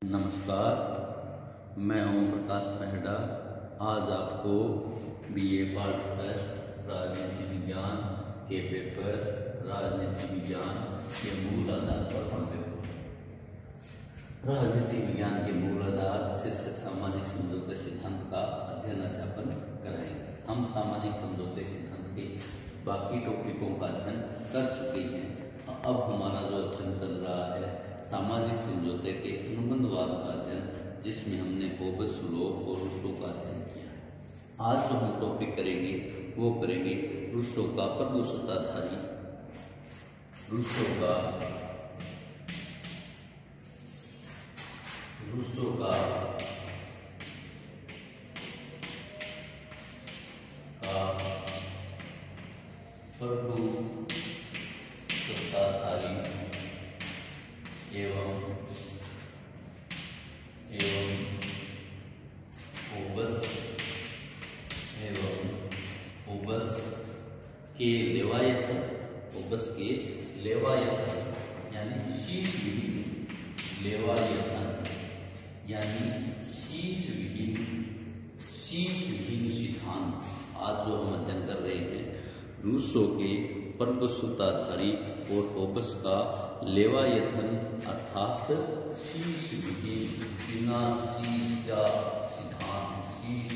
नमस्कार, मैं ओम प्रकाश मेहड़ा। आज आपको बीए पार्ट फर्स्ट राजनीति विज्ञान के पेपर राजनीति विज्ञान के मूल आधार पर हम पेपर राजनीति विज्ञान के मूल आधार शीर्षक सामाजिक समझौते सिद्धांत का अध्ययन अध्यापन कराएंगे। हम सामाजिक समझौते सिद्धांत के बाकी टॉपिकों का अध्ययन कर चुके हैं। अब हमारा जो अध्ययन चल रहा है सामाजिक समझौते के अनुबंधवाद का अध्ययन, जिसमें हमने होबस लॉ और रूसो का अध्ययन किया। आज जो हम टॉपिक करेंगे वो करेंगे रूसो का प्रभुसत्ताधारी रूसो का प्रभुसत्ताधारी एवं होबस के लेवायथन यानी शीश विहीन सिद्धांत। आज जो हम अध्ययन कर रहे हैं रूसो के प्रभुसत्ताधारी और होबस का लेवायथन अर्थात शीश विहीन बिना शीश का सिद्धांत, शीश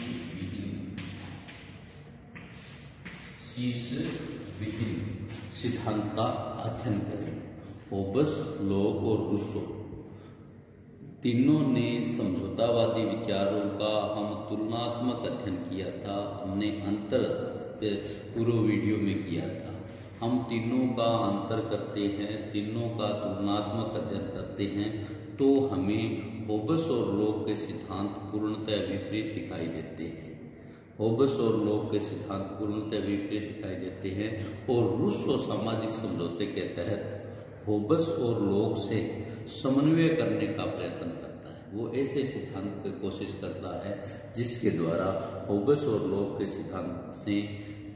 विहीन सिद्धांत का अध्ययन करेंगे। होबस, लॉक और रूसो तीनों ने समझौतावादी विचारों का हम तुलनात्मक अध्ययन किया था। हमने अंतर पूर्व वीडियो में किया था। हम तीनों का अंतर करते हैं, तीनों का तुलनात्मक अध्ययन करते हैं तो हमें होबस और लॉक के सिद्धांत पूर्णतः विपरीत दिखाई देते हैं। होबस और लॉक के सिद्धांत पूर्णतः विपरीत दिखाई देते हैं और रूसो सामाजिक समझौते के तहत होबस और लॉक से समन्वय करने का प्रयत्न करता है। वो ऐसे सिद्धांत की कोशिश करता है जिसके द्वारा होबस और लॉक के सिद्धांत से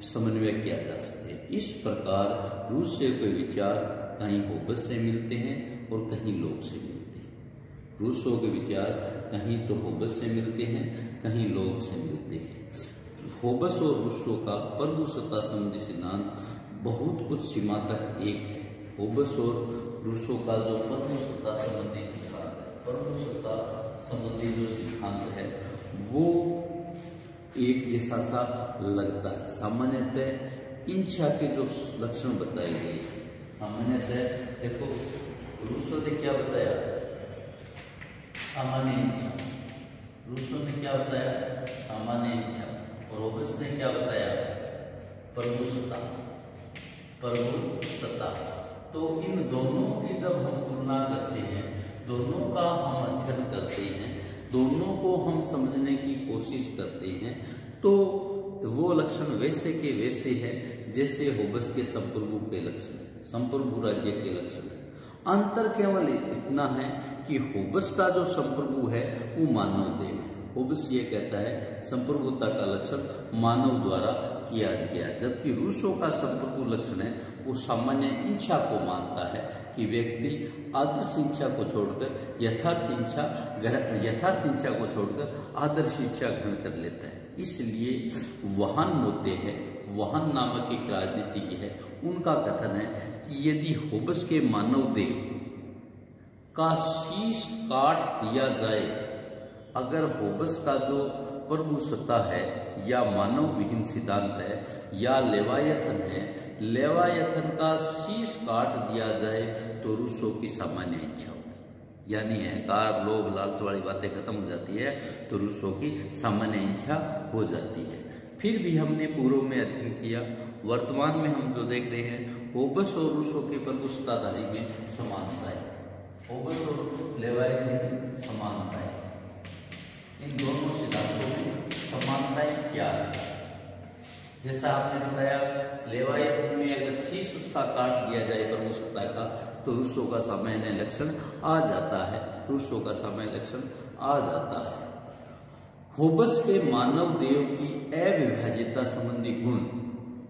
समन्वय किया जा सके। इस प्रकार रूसो के विचार कहीं होबस से मिलते हैं और कहीं लॉक से मिलते हैं। रूसो के विचार कहीं तो होबस से मिलते हैं, कहीं लॉक से मिलते हैं। होबस और रूसो का प्रभुसत्ता संबंधी सिद्धांत बहुत कुछ सीमा तक एक है। होबस और रूसो का जो प्रभुसत्ता संबंधी सिद्धांत है, प्रभुसत्ता संबंधी जो सिद्धांत है वो एक जैसा सा लगता है। सामान्यतः इच्छा के जो लक्षण बताए गए, सामान्यतः देखो रूसो ने क्या बताया, सामान्य इच्छा। रूसो ने क्या बताया, सामान्य इच्छा। और होबस ने क्या बताया, प्रभुसत्ता। तो इन दोनों की जब हम तुलना करते हैं, दोनों का हम अध्ययन करते हैं, दोनों को हम समझने की कोशिश करते हैं तो वो लक्षण वैसे के वैसे हैं जैसे होबस के संप्रभु के लक्षण है, संप्रभु राज्य के लक्षण है। अंतर केवल इतना है कि होबस का जो संप्रभु है वो मानव देव है। होबस ये कहता है संप्रभुता का लक्षण मानव द्वारा किया गया, जबकि रूसो का संप्रभु लक्षण है वो सामान्य इच्छा को मानता है कि व्यक्ति आदर्श इच्छा को छोड़कर यथार्थ इच्छा को छोड़कर आदर्श इच्छा ग्रहण कर लेता है। इसलिए वहान मुद्दे है, वहान नामक एक राजनीतिज्ञ है, उनका कथन है कि यदि होबस के मानव देह का शीश काट दिया जाए, अगर होबस का जो प्रभुसत्ता है या मानव विहीन सिद्धांत है या लेवायथन है, लेवायथन का शीश काट दिया जाए तो रूसो की सामान्य इच्छा होगी, यानी अहंकार, लोभ, लालच वाली बातें खत्म हो जाती है तो रूसो की सामान्य इच्छा हो जाती है। फिर भी हमने पूर्व में अध्ययन किया, वर्तमान में हम जो देख रहे हैं होबस और रूसो के प्रभुसत्ताधारी में समानता है। होबस और लेवायथन समानता है। इन दोनों सिद्धांतों में समानताएं क्या है? जैसा आपने बताया, लेवायथन में अगर शीश उसका काट दिया जाए प्रभुसत्ता का तो रूसो का सामान्य लक्षण आ जाता है, रूसो का सामान्य लक्षण आ जाता है। होबस के मानव देव की अविभाज्यता संबंधी गुण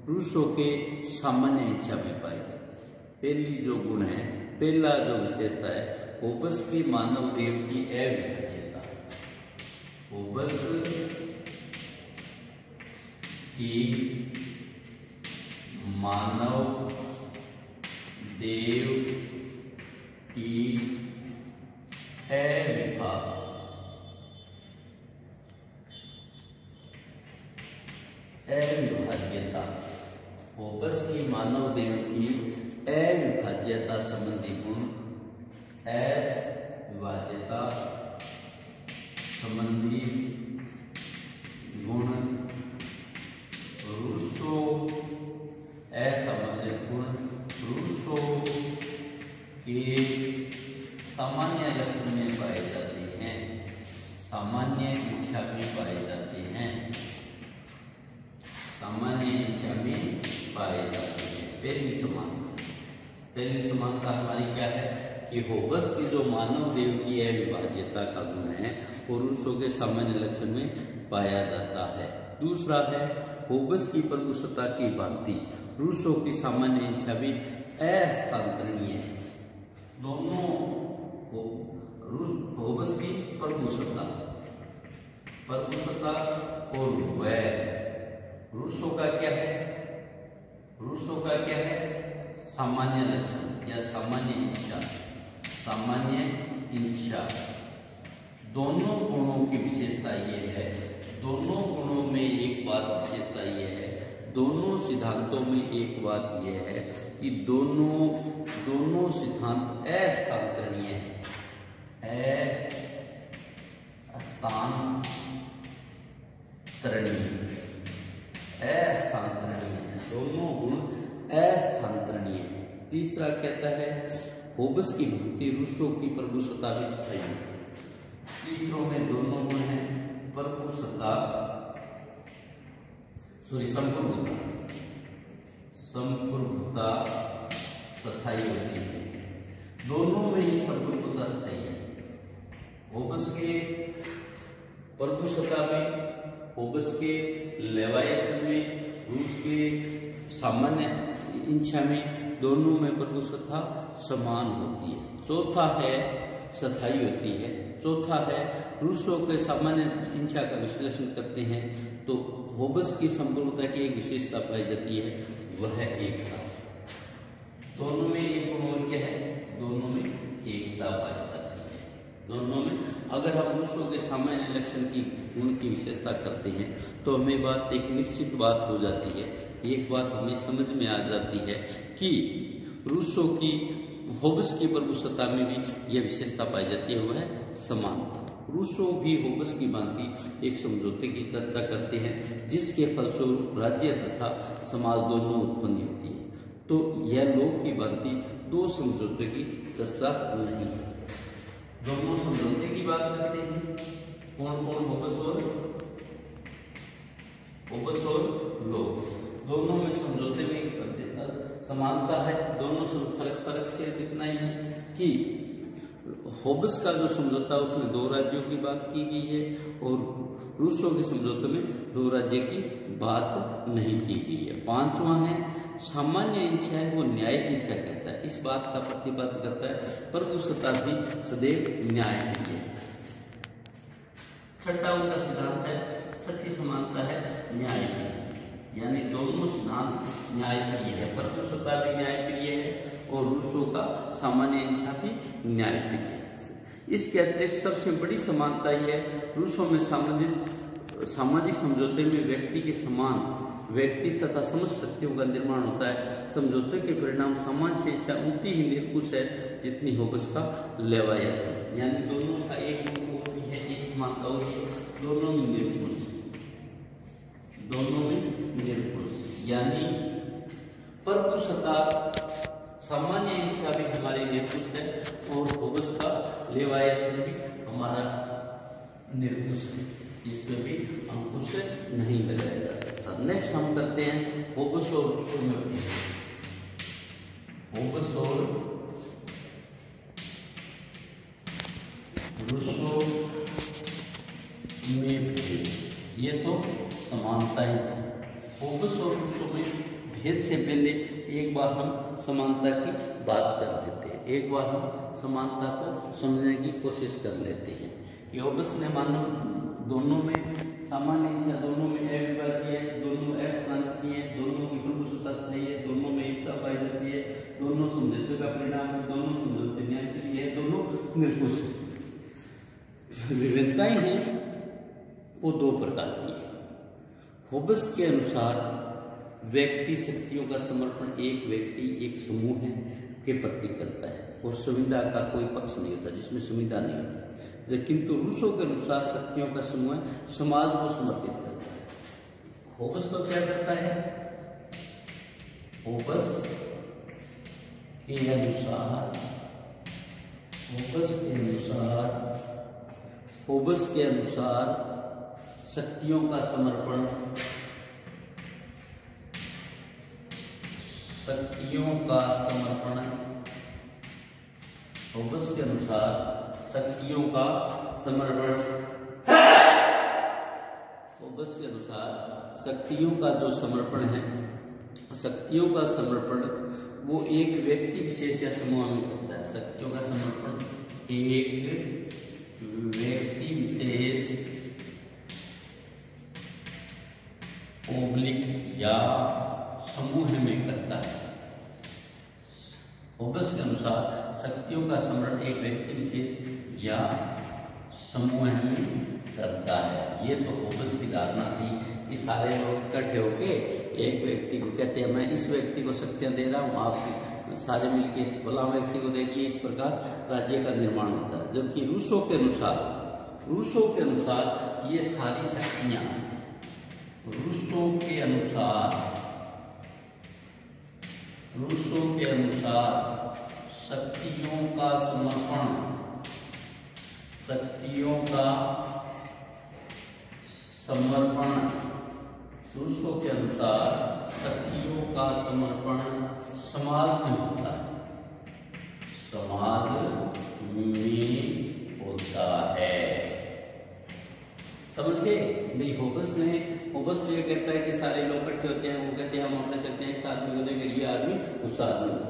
रूसो के सामान्य इच्छा में पाई जाती है। पहली जो गुण है, पहला जो विशेषता है होबस की मानव देव की अविभाज्यता, होबस की मानव देव की अविभाज्यता, होबस की मानव देव की अविभाज्यता संबंधी गुण, अविभाज्यता संबंधी गुण रूसो असामान्य गुण रूसो के सामान्य लक्षण में पाए जाते हैं, सामान्य इच्छा में पाए जाते हैं, सामान्य इच्छा में पाए जाते हैं। पहली समानता हमारी क्या है कि होबस की जो मानव देव की अविभाज्यता का गुण है वो रूसो के सामान्य लक्षण में पाया जाता है। दूसरा है होबस की प्रभुसत्ता की भांति रूसो की सामान्य इच्छा भी अस्थानांतरणीय है। दोनों होबस की प्रभुसत्ता और वह रूसो का क्या है, रूसो का क्या है सामान्य लक्षण या सामान्य इच्छा, दोनों गुणों की विशेषता ये है, दोनों गुणों में एक बात विशेषता ये है, दोनों सिद्धांतों में एक बात यह है कि दोनों सिद्धांत अस्थानांतरणीय है, दोनों गुण अस्थानांतरणीय है। तीसरा कहता है होबस की भांति रूसो की प्रभुसत्ता भी स्थायी है। तीसरों में दोनों गुण हैं, प्रभुसत्ता संप्रभुता स्थायी होती है, दोनों में ही संप्रभुता स्थायी है। होबस के प्रभुसत्ता में, होबस के लेवायतन में, रूस के सामान्य इच्छा में, दोनों में प्रभुसत्ता समान होती है। चौथा है स्थायी होती है। चौथा है रूसो के सामान्य इच्छा का विश्लेषण करते हैं तो होबस की संप्रभुता की एक विशेषता पाई जाती है, वह एकता। दोनों में एक गुण और क्या है, दोनों में एकता पाई जाती है। दोनों में अगर हम रूसो के सामान्य लक्षण की गुण की विशेषता करते हैं तो हमें बात एक निश्चित बात हो जाती है, एक बात हमें समझ में आ जाती है कि रूसो की होबस की प्रभुसत्ता में भी यह विशेषता पाई जाती है, वह समानता। रूसो भी होबस की भांति एक समझौते की चर्चा करते हैं जिसके फलस्वरूप राज्य तथा समाज दोनों उत्पन्न होती है। तो यह लोक की भांति दो समझौते की चर्चा नहीं करते, दोनों समझौते की बात करते हैं। कौन कौन, होबस और लोक, दोनों में समझौते में समानता है। दोनों फर्क से इतना ही है कि होबस का जो समझौता उसमें दो राज्यों की बात की गई है और रूसो के समझौते में दो राज्य की बात नहीं की गई है। पांचवा है सामान्य इच्छा है वो न्याय की इच्छा कहता है, इस बात का प्रतिपादन करता है प्रभुसत्ता भी सदैव न्याय के लिए। छठा उनका सिद्धांत है, छठी समानता है न्याय की, यानी दोनों सिद्धांत न्यायप्रिय है, प्रभुसत्ता भी न्यायप्रिय है और रूसो का सामान्य इच्छा भी न्यायप्रिय है। इसके अतिरिक्त सबसे बड़ी समानता यह है रूसो में सामाजिक समझौते में व्यक्ति के समान व्यक्ति तथा समझ शक्तियों का निर्माण होता है। समझौते के परिणाम सामान्य इच्छा उतनी ही निर्कुश है जितनी होबस का लेवायतन, यानी दोनों का एक है, एक समानता और दोनों में निर्कुश, यानी प्रभुसत्ता सामान्य इच्छा भी हमारी निर्कुश है और होबस का लेवायतन भी हमारा निर्कुश है, इस पे भी अंकुश नहीं लगाया जा सकता। नेक्स्ट हम करते हैं होबस और रूसो में भेद। होबस और रूसो में भेद, ये तो समानता ही है। होबस और रूसो में भेद से पहले एक बार हम समानता की बात कर देते हैं। एक बार हम समानता को समझने की कोशिश कर लेते हैं कि होबस ने मानो दोनों में सामान्य इच्छा, दोनों में अविभाज्य है, दोनों असंतुलित है, दोनों की प्रभुसत्ता स्थायी है, दोनों में एकता पाई जाती है, दोनों समझौते का परिणाम है, दोनों समझौते न्याय के लिए है, दोनों निर्कुश है। विविधताएं हैं वो दो प्रकार की है। होबस के अनुसार व्यक्ति शक्तियों का समर्पण एक व्यक्ति एक समूह है के प्रति करता है और संविदा का कोई पक्ष नहीं होता, जिसमें संविदा नहीं होती। किंतु रूसो के अनुसार शक्तियों का समूह समाज को समर्पित करता है। होबस तो क्या करता है? होबस के अनुसार शक्तियों का समर्पण होबस के अनुसार शक्तियों का जो समर्पण है, शक्तियों का समर्पण वो एक व्यक्ति विशेष या समूह में करता है। शक्तियों का समर्पण एक व्यक्ति विशेष ओब्लिक या समूह में करता है। होबस के अनुसार शक्तियों का समर्पण एक व्यक्ति विशेष या समूह में करता है। ये तो होबस की धारणा थी कि सारे लोग इकट्ठे होके एक व्यक्ति को कहते हैं मैं इस व्यक्ति को शक्तियां दे रहा हूँ, आप सारे मिलकर फला व्यक्ति को दे दिए, इस प्रकार राज्य का निर्माण होता है। जबकि रूसों के अनुसार ये सारी शक्तियां रूसों के अनुसार शक्तियों का समर्पण रूसों के अनुसार शक्तियों का समर्पण समाज में होता है। समझ गए? नहीं, होबस तो ये कहता है कि सारे लोग इकट्ठे होते हैं, वो कहते हैं हम अपने सकते हैं इस आदमी को देंगे, ये आदमी उस आदमी को।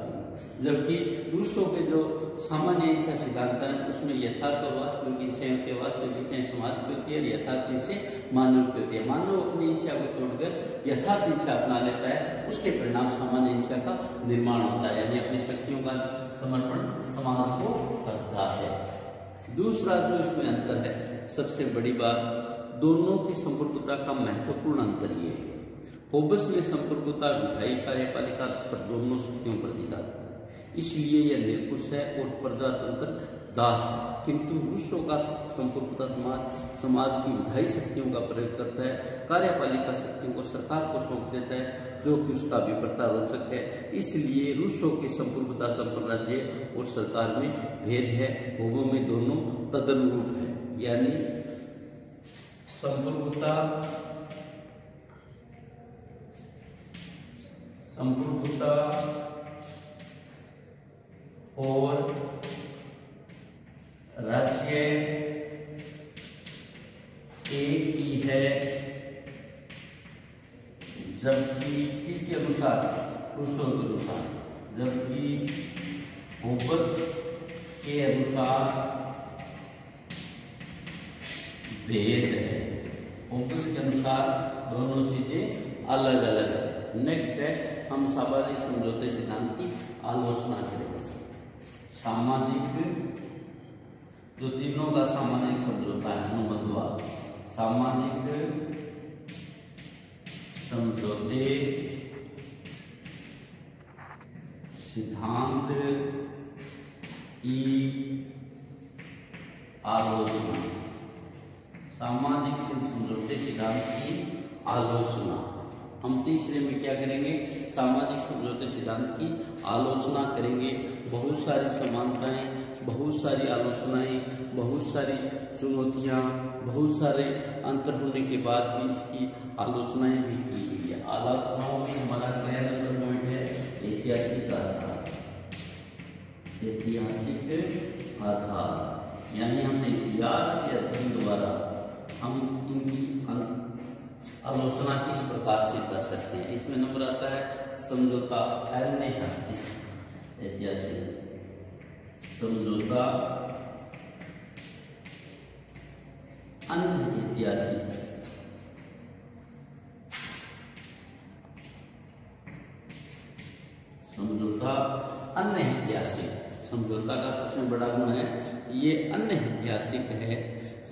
जबकि रूसों के जो सामान्य इच्छा सिद्धांत है उसमें यथार्थ और वास्तविक इच्छाएं होती है। वास्तविक इच्छाएं समाज की होती है और यथार्थ इच्छाएं मानव की होती है। मानव अपनी इच्छा को छोड़कर यथार्थ इच्छा अपना लेता है, उसके परिणाम सामान्य इच्छा का निर्माण होता है, यानी अपनी शक्तियों का समर्पण समाज को करता है। दूसरा जो इसमें अंतर है, सबसे बड़ी बात, दोनों की संप्रभुता का महत्वपूर्ण अंतर ये है। होबस में संप्रभुता विधायी कार्यपालिका पर दोनों शक्तियों पर दी जाती है, इसलिए यह निर्कुश है और प्रजातंत्र दास है। किंतु रूसों का संप्रभुता समाज की विधायी शक्तियों का प्रयोग करता है, कार्यपालिका शक्तियों को सरकार को सौंप देता है, जो कि उसका विपरीता रोचक है। इसलिए रूसों की संप्रभुता संपन्न राज्य और सरकार में भेद है, भोगों में दोनों तदनुरूप है। यानी संप्रभुता और राज्य एक ही है, जबकि किसके अनुसार? रूसों के अनुसार। जबकि होबस के अनुसार भेद है। होबस के अनुसार दोनों चीजें अलग अलग है। नेक्स्ट है, हम सामाजिक समझौते सिद्धांत की आलोचना करेंगे। सामाजिक जो तीनों का सामाजिक समझौता है अनुबंधवाद, सामाजिक समझौते सिद्धांत की आलोचना, सामाजिक समझौते सिद्धांत की आलोचना। हम तीसरे में क्या करेंगे? सामाजिक समझौते सिद्धांत की आलोचना करेंगे। बहुत सारी समानताएं, बहुत सारी आलोचनाएं, बहुत सारी चुनौतियां, बहुत सारे अंतर होने के बाद भी इसकी आलोचनाएं भी की गई है। आलोचनाओं में हमारा पहला नंबर पॉइंट है ऐतिहासिक आधार। ऐतिहासिक आधार यानी हमने इतिहास के अध्ययन द्वारा हम इनकी आलोचना किस प्रकार से कर सकते हैं। इसमें नंबर आता है समझौता ऐतिहासिक समझौता अनऐतिहासिक। समझौता अनऐतिहासिक, समझौता का सबसे बड़ा गुण है ये अनऐतिहासिक है।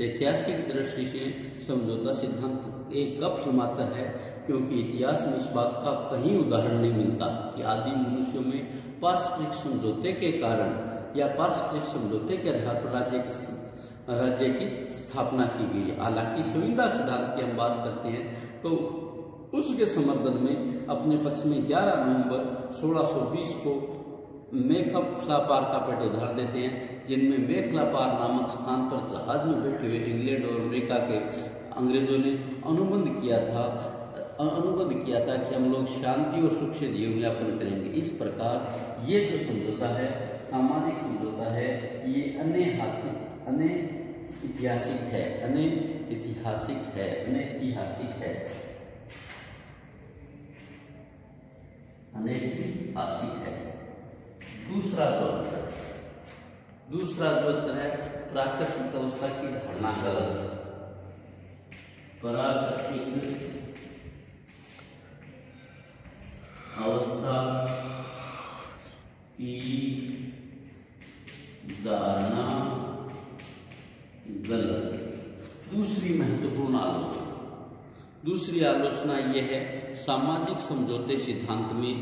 ऐतिहासिक दृष्टि से समझौता सिद्धांत एक गप मात्र है, क्योंकि इतिहास में इस बात का कहीं उदाहरण नहीं मिलता कि आदिम मनुष्यों में पारस्परिक समझौते के कारण या पारस्परिक समझौते के आधार पर राज्य की स्थापना की गई। हालांकि संविदा सिद्धांत की हम बात करते हैं तो उसके समर्थन में अपने पक्ष में 11 नवंबर 1620 को मेखलापार का पेट उदाहरण देते हैं, जिनमें मेखलापार नामक स्थान पर जहाज में बैठे हुए इंग्लैंड और अमेरिका के अंग्रेजों ने अनुबंध किया था कि हम लोग शांति और सुख से जीवन यापन करेंगे। इस प्रकार ये जो समझौता है, सामाजिक समझौता है, ये अनऐतिहासिक है। दूसरा जो अंतर है प्राकृतिक अवस्था की धारणा गलत। प्राकृतिक अवस्था की धारणा गलत। दूसरी आलोचना यह है, सामाजिक समझौते सिद्धांत में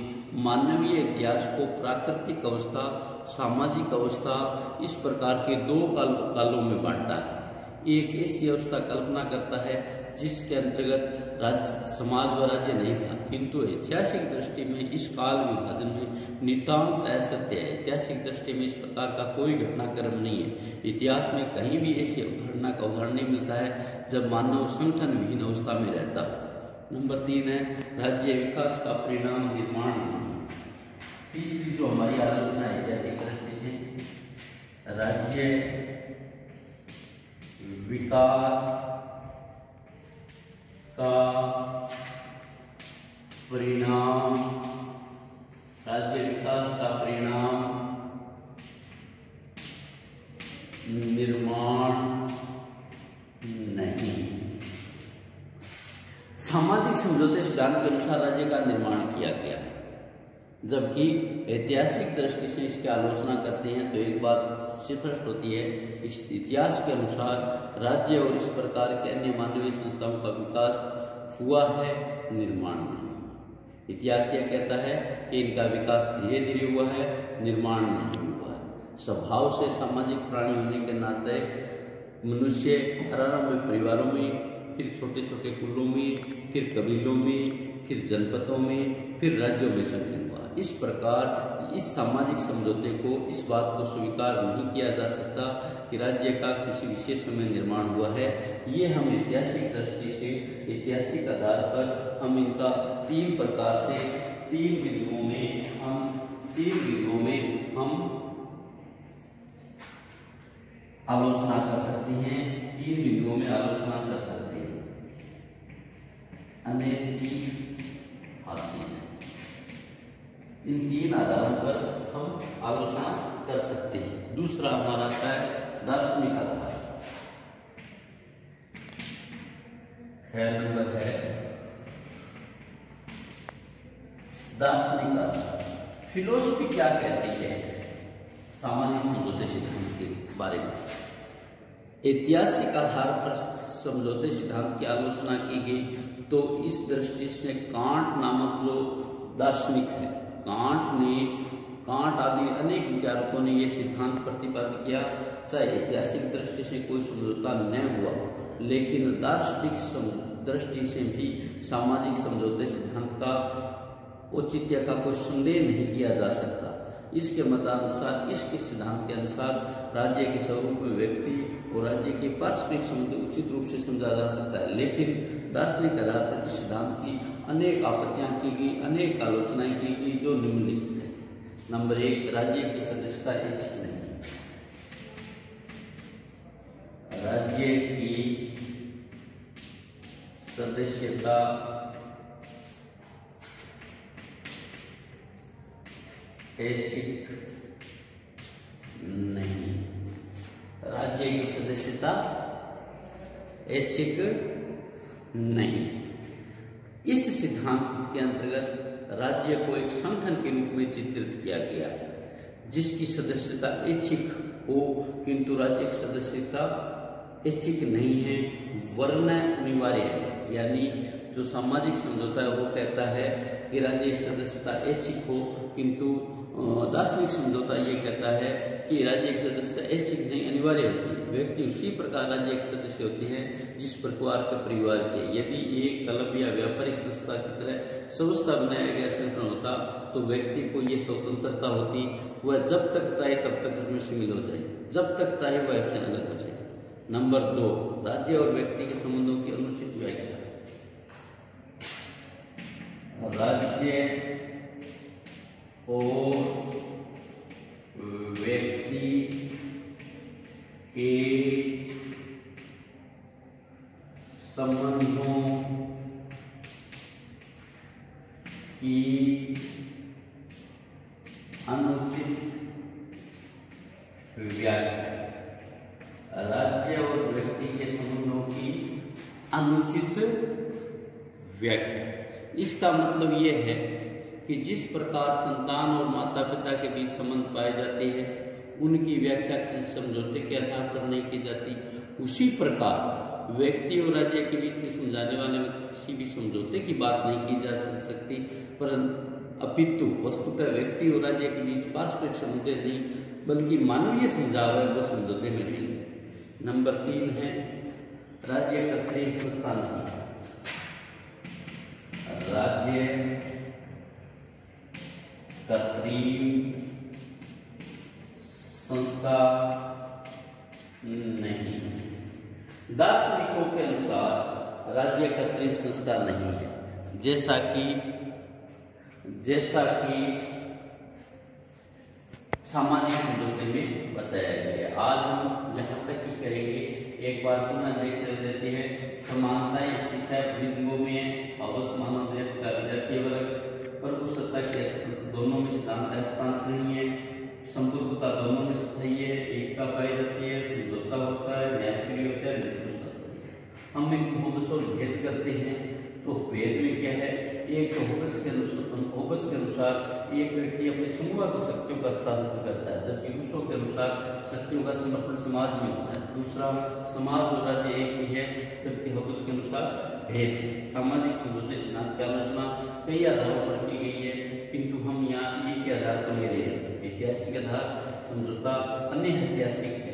मानवीय इतिहास को प्राकृतिक अवस्था, सामाजिक अवस्था इस प्रकार के 2 कालों में बांटा है। एक ऐसी अवस्था कल्पना करता है जिसके अंतर्गत राज्य, समाज व राज्य नहीं था, किंतु ऐतिहासिक दृष्टि में इस काल विभाजन में नितांत असत्य है। ऐतिहासिक दृष्टि में इस प्रकार का कोई घटनाक्रम नहीं है। इतिहास में कहीं भी ऐसी अवधारणा का उदाहरण नहीं मिलता है जब मानव संगठन विहीन अवस्था में रहता हो। नंबर 3 है राज्य विकास का परिणाम निर्माण। तीसरी जो हमारी आलोचना है ऐतिहासिक दृष्टि से, राज्य विकास का परिणाम, निर्माण नहीं। सामाजिक समझौते सिद्धांत के अनुसार राज्य का निर्माण किया गया है, जबकि ऐतिहासिक दृष्टि से इसकी आलोचना करते हैं तो एक बात स्पष्ट होती है, इस इतिहास के अनुसार राज्य और इस प्रकार के अन्य मानवीय संस्थाओं का विकास हुआ है, निर्माण नहीं। इतिहास यह कहता है कि इनका विकास धीरे धीरे हुआ है, निर्माण नहीं हुआ है। स्वभाव से सामाजिक प्राणी होने के नाते मनुष्य आरंभ में परिवारों में, फिर छोटे छोटे कुलों में, फिर कबीलों में, फिर जनपदों में, फिर राज्यों में संकीर्ण हुआ। इस प्रकार इस सामाजिक समझौते को इस बात को स्वीकार नहीं किया जा सकता कि राज्य का किसी विशेष समय निर्माण हुआ है। ये हम ऐतिहासिक दृष्टि से, ऐतिहासिक आधार पर हम इनका 3 प्रकार से 3 बिंदुओं में हम आलोचना कर सकते हैं। 3 बिंदुओं में आलोचना कर सकते हैं। अनैतिहासिक, इन 3 आधारों पर हम आलोचना कर सकते हैं। दूसरा हमारा आता है दार्शनिक आधार। खैर नंबर है दार्शनिक आधार। फिलोसफी क्या कहती है सामाजिक समझौते सिद्धांत के बारे में? ऐतिहासिक आधार पर समझौते सिद्धांत की आलोचना की गई तो इस दृष्टि से कांट नामक जो दार्शनिक है, कांट आदि अनेक विचारकों ने यह सिद्धांत प्रतिपादित किया, चाहे ऐतिहासिक दृष्टि से कोई समझौता न हुआ, लेकिन दार्शनिक दृष्टि से भी सामाजिक समझौते सिद्धांत का औचित्य का कोई संदेह नहीं किया जा सकता। इसके मतानुसार, इसके सिद्धांत के अनुसार राज्य के स्वरूप में व्यक्ति और राज्य के पारस्परिक संबंध उचित रूप से समझा जा सकता है, लेकिन दार्शनिक आधार पर इस सिद्धांत की अनेक आपत्तियां की गई, अनेक आलोचनाएं की गई जो निम्नलिखित है। नंबर 1, राज्य की सदस्यता ऐच्छिक नहीं। राज्य की सदस्यता ऐच्छिक सदस्यता ऐच्छिक नहीं। इस सिद्धांत के अंतर्गत राज्य को एक संगठन के रूप में चित्रित किया गया जिसकी सदस्यता ऐच्छिक हो, किंतु राज्य की सदस्यता ऐच्छिक नहीं है वरना अनिवार्य है। यानी जो सामाजिक समझौता है वो कहता है कि राज्य की सदस्यता ऐच्छिक हो, किंतु दार्शनिक समझौता ये कहता है कि राज्य की सदस्यता ऐच्छिक नहीं अनिवार्य होती है। व्यक्ति उसी प्रकार राज्य के सदस्य होते हैं जिस प्रकार के परिवार के। यदि एक क्लब या व्यापारिक संस्था की तरह संस्था बनाया गया संगठन होता तो व्यक्ति को ये स्वतंत्रता होती, वह जब तक चाहे तब तक उसमें शामिल हो जाए, जब तक चाहे वह उससे अलग हो जाए। नंबर 2, राज्य और व्यक्ति के संबंधों की अनुचित व्याख्या। राज्य और व्यक्ति के संबंधों की अनुचित व्याख्या। राज्य और व्यक्ति के संबंधों की अनुचित व्याख्या, इसका मतलब यह है कि जिस प्रकार संतान और माता पिता के बीच संबंध पाए जाते हैं उनकी व्याख्या किसी समझौते के आधार पर नहीं की जाती, उसी प्रकार व्यक्ति और राज्य के बीच में समझाने वाले में किसी भी समझौते की बात नहीं की जा सकती, परंतु अपितु वस्तुतः व्यक्ति और राज्य के बीच पारस्परिक समझौते नहीं बल्कि मानवीय समझाव है वो समझौते में रहेंगे। नंबर 3 है राज्य कृत्रिम संस्था नहीं। राज्य कृत्रिम संस्था नहीं। दार्शनिकों के अनुसार राज्य कृत्रिम संस्था नहीं है, जैसा कि सामाजिक समझौते में बताया गया। आज हम यहाँ तक ही करेंगे। एक बार पुनः देख लेते हैं समानताएं इसकी लिंगों में अवश्य मानव जातीय वर्ग प्रभु सत्ता के दोनों में सिद्धांत हस्तांतरणीय है, संपूर्णता दोनों में स्थायी है, एकता पाई जाती है, समझौता होता है, न्यायप्रिय होता है। हम इनको भेद करते हैं तो भेद में क्या है, एक होबस के अनुसार एक व्यक्ति अपने समूह को शक्तियों का हस्तांतरण करता है, जबकि रूसो के अनुसार शक्तियों का समर्पण समाज में होता है। दूसरा समाज और राज्य एक ही है, जबकि होबस के अनुसार भेद। सामाजिक समझौते सिद्धांत की आलोचना कई आधारों पर की गई है, किंतु हम यहाँ एक के आधार पर ले रहे हैं। ऐतिहासिक आधार समझौता अन्य ऐतिहासिक है,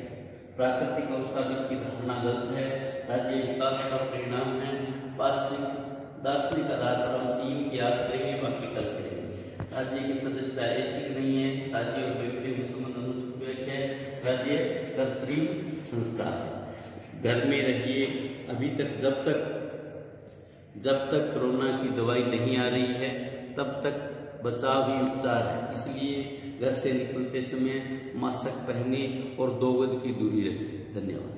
प्राकृतिक अवस्था भी इसकी धारणा गलत है, राज्य विकास का परिणाम है। दार्शनिक आधार पर हम 3 की याद करेंगे, बाकी कल करेंगे। राज्य की सदस्यता ऐच्छिक नहीं है, राज्य और व्यक्तियों के संबंध अनुचित व्याख्या है, राज्य कृत्रिम संस्था है। घर में रहिए अभी तक, जब तक कोरोना की दवाई नहीं आ रही है तब तक बचाव ही उपचार है, इसलिए घर से निकलते समय मास्क पहने और 2 गज की दूरी रखें। धन्यवाद।